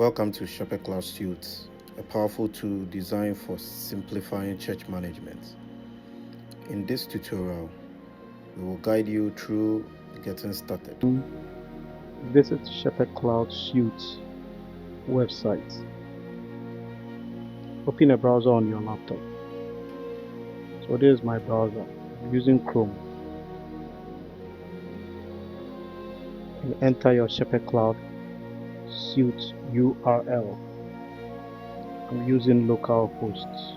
Welcome to SheperdCloud Suite, a powerful tool designed for simplifying church management. In this tutorial, we will guide you through getting started. Visit SheperdCloud Suite website. Open a browser on your laptop. So this is my browser. I'm using Chrome. And enter your SheperdCloud Suite URL. I'm using localhost.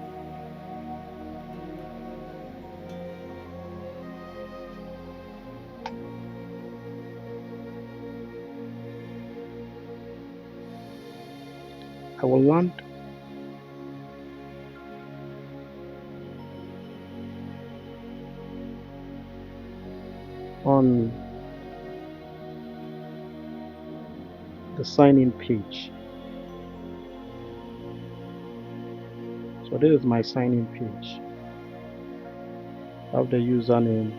I will land on the sign-in page. So this is my sign-in page. I have the username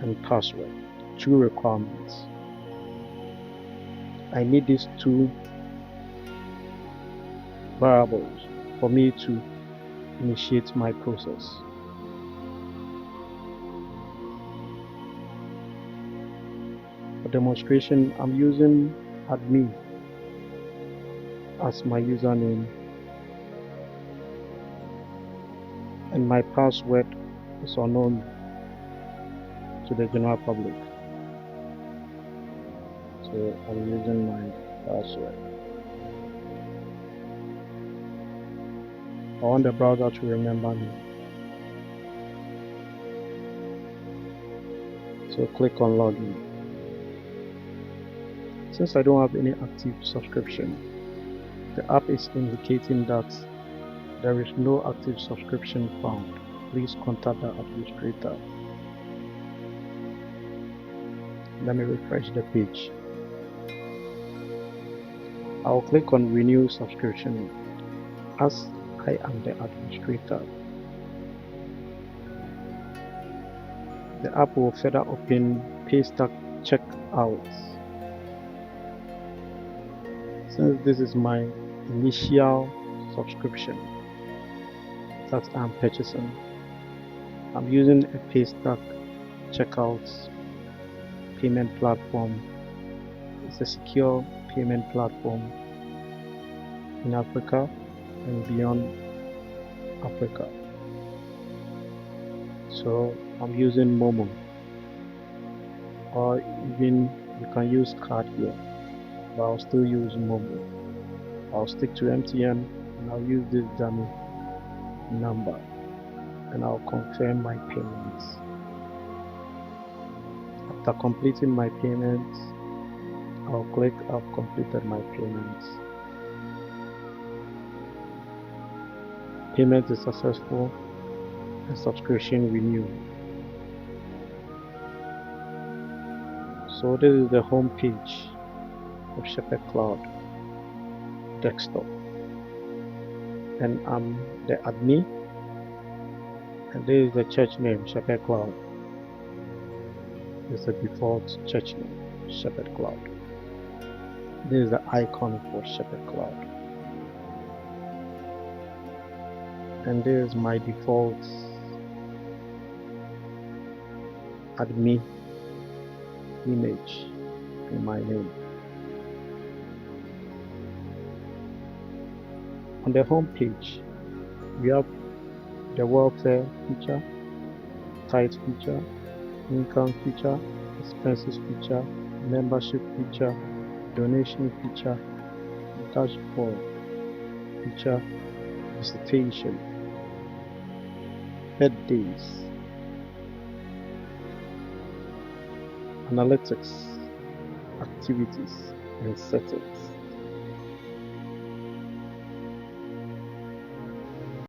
and password. Two requirements. I need these two variables for me to initiate my process. For demonstration, I'm using admin as my username and my password is unknown to the general public. So I'm using my password. I want the browser to remember me. So click on login. Since I don't have any active subscription, the app is indicating that there is no active subscription found. Please contact the administrator. Let me refresh the page. I'll click on renew subscription as I am the administrator. The app will further open pay stack checkouts. Since this is my initial subscription that I'm purchasing, I'm using a pay stack checkouts payment platform. It's a secure payment platform in Africa and beyond Africa. So I'm using Momo, or even you can use card here, but I'll still use Momo. I'll stick to MTN and I'll use this dummy number and I'll confirm my payments. After completing my payments, I'll click I've completed my payments. Payment is successful and subscription renewed. So this is the home page of SheperdCloud desktop, and I'm the admin, and this is the church name, SheperdCloud. This is the default church name, SheperdCloud. This is the icon for SheperdCloud, and this is my default admin image and my name. On the home page, we have the welfare feature, tithes feature, income feature, expenses feature, membership feature, donation feature, dashboard feature, visitation, birthdays, analytics, activities, and settings.